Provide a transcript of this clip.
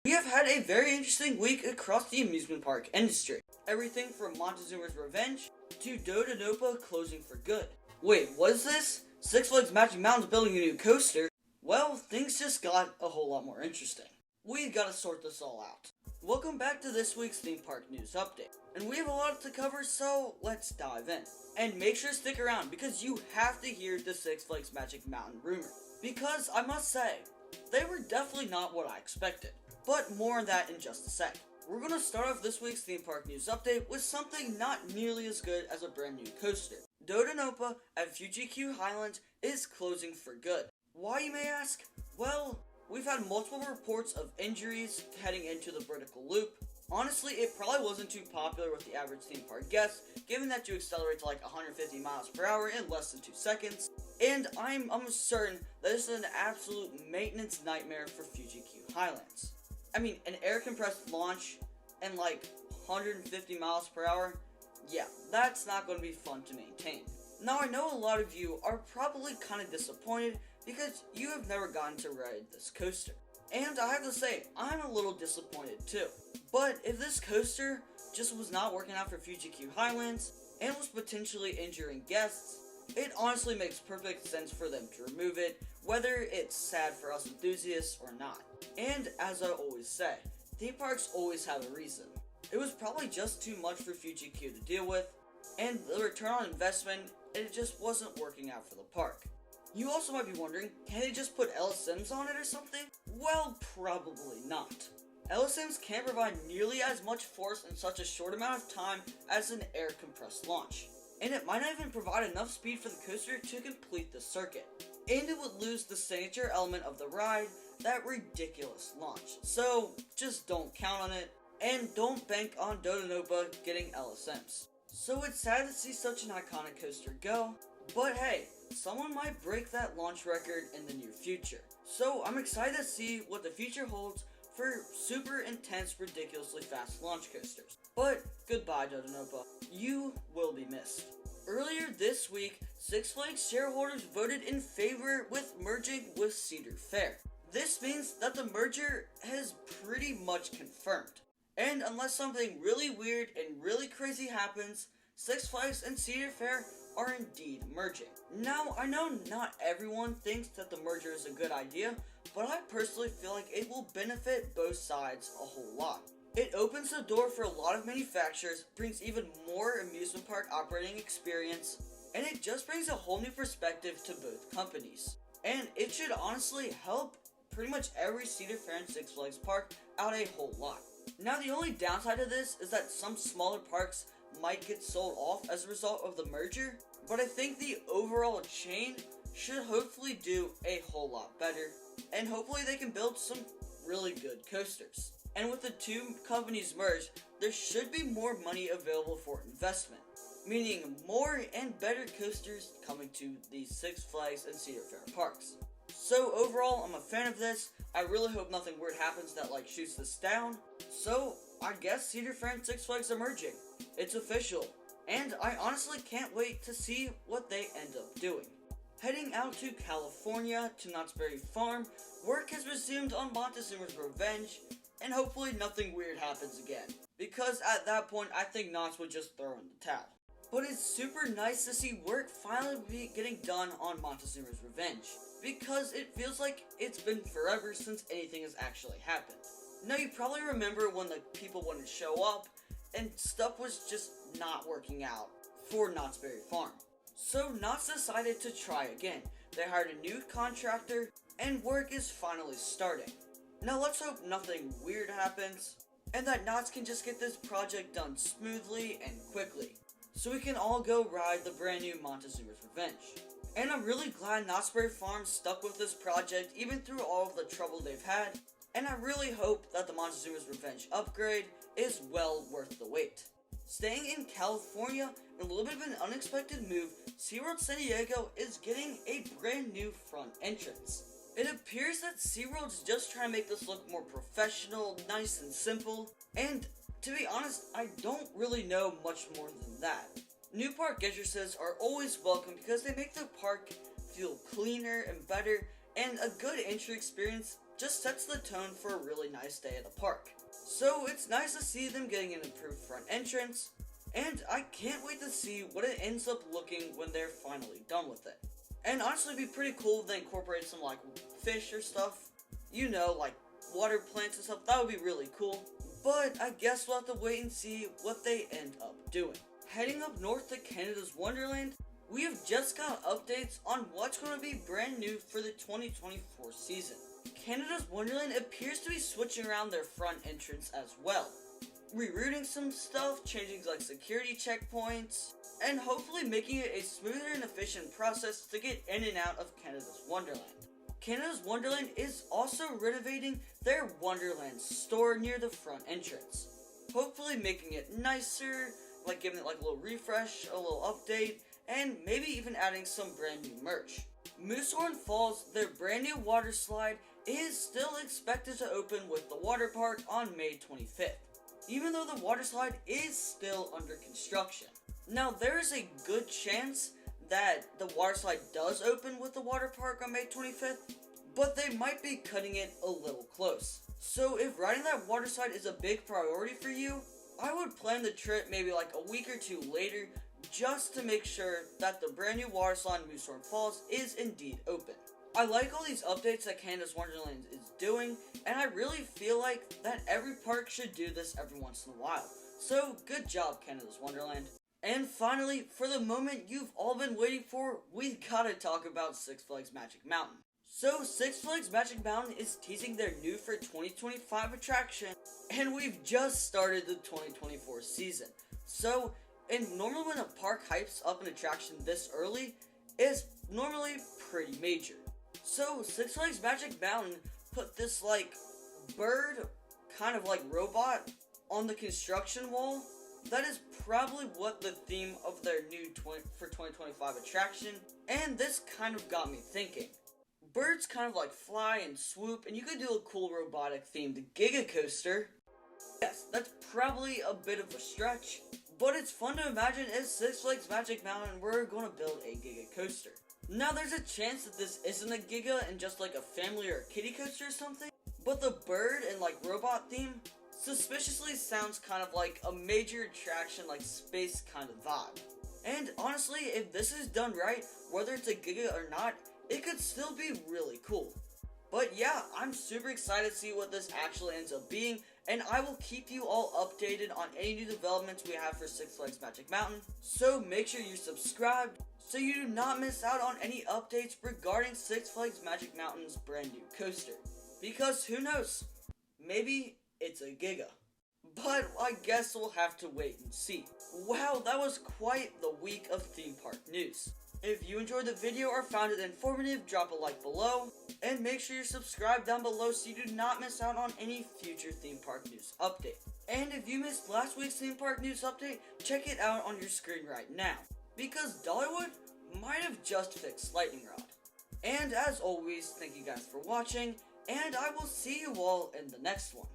We have had a very interesting week across the amusement park industry. Everything from Montezuma's Revenge to Dodonapa closing for good. Wait, what is this? Six Flags Magic Mountain's building a new coaster? Well, things just got a whole lot more interesting. We gotta sort this all out. Welcome back to this week's theme park news update. And we have a lot to cover, so let's dive in. And make sure to stick around because you have to hear the Six Flags Magic Mountain rumor. Because I must say, they were definitely not what I expected. But more on that in just a sec. We're going to start off this week's theme park news update with something not nearly as good as a brand new coaster. Dodonapa at Fuji Q Highlands is closing for good. Why, you may ask? Well, we've had multiple reports of injuries heading into the vertical loop. Honestly, it probably wasn't too popular with the average theme park guest, given that you accelerate to like 150 miles per hour in less than 2 seconds. And I'm almost certain that this is an absolute maintenance nightmare for Fuji Q Highlands. I mean, an air compressed launch and like 150 miles per hour, yeah, that's not going to be fun to maintain. Now, I know a lot of you are probably kind of disappointed because you have never gotten to ride this coaster. And I have to say, I'm a little disappointed too. But if this coaster just was not working out for Fuji Q Highlands and was potentially injuring guests, it honestly makes perfect sense for them to remove it, whether it's sad for us enthusiasts or not. And as I always say, theme parks always have a reason. It was probably just too much for Fuji Q to deal with, and the return on investment, it just wasn't working out for the park. You also might be wondering, can they just put LSMs on it or something? Well, probably not. LSMs can't provide nearly as much force in such a short amount of time as an air compressed launch. And it might not even provide enough speed for the coaster to complete the circuit. And it would lose the signature element of the ride, that ridiculous launch. So, just don't count on it, and don't bank on Dodonapa getting LSMs. So it's sad to see such an iconic coaster go, but hey, someone might break that launch record in the near future. So I'm excited to see what the future holds for super intense, ridiculously fast launch coasters. But goodbye, Dodonapa. You will be missed. Earlier this week, Six Flags shareholders voted in favor with merging with Cedar Fair. This means that the merger has pretty much confirmed. And unless something really weird and really crazy happens, Six Flags and Cedar Fair are indeed merging. Now, I know not everyone thinks that the merger is a good idea, but I personally feel like it will benefit both sides a whole lot. It opens the door for a lot of manufacturers, brings even more amusement park operating experience, and it just brings a whole new perspective to both companies. And it should honestly help pretty much every Cedar Fair and Six Flags park out a whole lot. Now, the only downside of this is that some smaller parks might get sold off as a result of the merger, but I think the overall chain should hopefully do a whole lot better, and hopefully they can build some really good coasters. And with the two companies merged, there should be more money available for investment, meaning more and better coasters coming to the Six Flags and Cedar Fair parks. So overall, I'm a fan of this. I really hope nothing weird happens that like shoots this down. So I guess Cedar Fair and Six Flags are merging. It's official. And I honestly can't wait to see what they end up doing. Heading out to California to Knott's Berry Farm, work has resumed on Montezuma's Revenge, and hopefully nothing weird happens again. Because at that point, I think Knott's would just throw in the towel. But it's super nice to see work finally be getting done on Montezuma's Revenge, because it feels like it's been forever since anything has actually happened. Now, you probably remember when the people wouldn't show up, and stuff was just not working out for Knott's Berry Farm. So Knott's decided to try again. They hired a new contractor, and work is finally starting. Now let's hope nothing weird happens, and that Knott's can just get this project done smoothly and quickly, so we can all go ride the brand new Montezuma's Revenge. And I'm really glad Knott's Berry Farm stuck with this project even through all of the trouble they've had, and I really hope that the Montezuma's Revenge upgrade is well worth the wait. Staying in California, in a little bit of an unexpected move, SeaWorld San Diego is getting a brand new front entrance. It appears that SeaWorld is just trying to make this look more professional, nice and simple, and to be honest, I don't really know much more than that. New park entrances are always welcome because they make the park feel cleaner and better, and a good entry experience just sets the tone for a really nice day at the park. So it's nice to see them getting an improved front entrance, and I can't wait to see what it ends up looking when they're finally done with it. And honestly, it'd be pretty cool if they incorporate some like fish or stuff, you know, like water plants and stuff. That would be really cool. But I guess we'll have to wait and see what they end up doing. Heading up north to Canada's Wonderland, we have just got updates on what's going to be brand new for the 2024 season. Canada's Wonderland appears to be switching around their front entrance as well, rerouting some stuff, changing like security checkpoints, and hopefully making it a smoother and efficient process to get in and out of Canada's Wonderland. Canada's Wonderland is also renovating their Wonderland store near the front entrance, hopefully making it nicer, like giving it like a little refresh, a little update, and maybe even adding some brand new merch. Moosehorn Falls, their brand new water slide, is still expected to open with the water park on May 25th, even though the water slide is still under construction. Now, there is a good chance that the water slide does open with the water park on May 25th, but they might be cutting it a little close. So if riding that water slide is a big priority for you, I would plan the trip maybe like a week or two later, just to make sure that the brand new water slide in Moosehorn Falls is indeed open. I like all these updates that Canada's Wonderland is doing, and I really feel like that every park should do this every once in a while. So good job, Canada's Wonderland. And finally, for the moment you've all been waiting for, we gotta talk about Six Flags Magic Mountain. So Six Flags Magic Mountain is teasing their new for 2025 attraction, and we've just started the 2024 season. So, and normally when a park hypes up an attraction this early, is normally pretty major. So Six Flags Magic Mountain put this like bird, kind of like robot, on the construction wall. That is probably what the theme of their new for 2025 attraction, and this kind of got me thinking. Birds kind of like fly and swoop, and you could do a cool robotic themed Giga coaster. Yes, that's probably a bit of a stretch, but it's fun to imagine as Six Flags Magic Mountain we're going to build a Giga coaster. Now there's a chance that this isn't a Giga and just like a family or a kiddie coaster or something, but the bird and like robot theme suspiciously sounds kind of like a major attraction, like space kind of vibe. And honestly, if this is done right, whether it's a Giga or not, it could still be really cool. But yeah, I'm super excited to see what this actually ends up being, and I will keep you all updated on any new developments we have for Six Flags Magic Mountain. So make sure you're subscribed so you do not miss out on any updates regarding Six Flags Magic Mountain's brand new coaster. Because who knows, maybe it's a Giga. But I guess we'll have to wait and see. Wow, that was quite the week of theme park news. If you enjoyed the video or found it informative, drop a like below, and make sure you're subscribed down below so you do not miss out on any future theme park news update. And if you missed last week's theme park news update, check it out on your screen right now, because Dollywood might have just fixed Lightning Rod. And as always, thank you guys for watching, and I will see you all in the next one.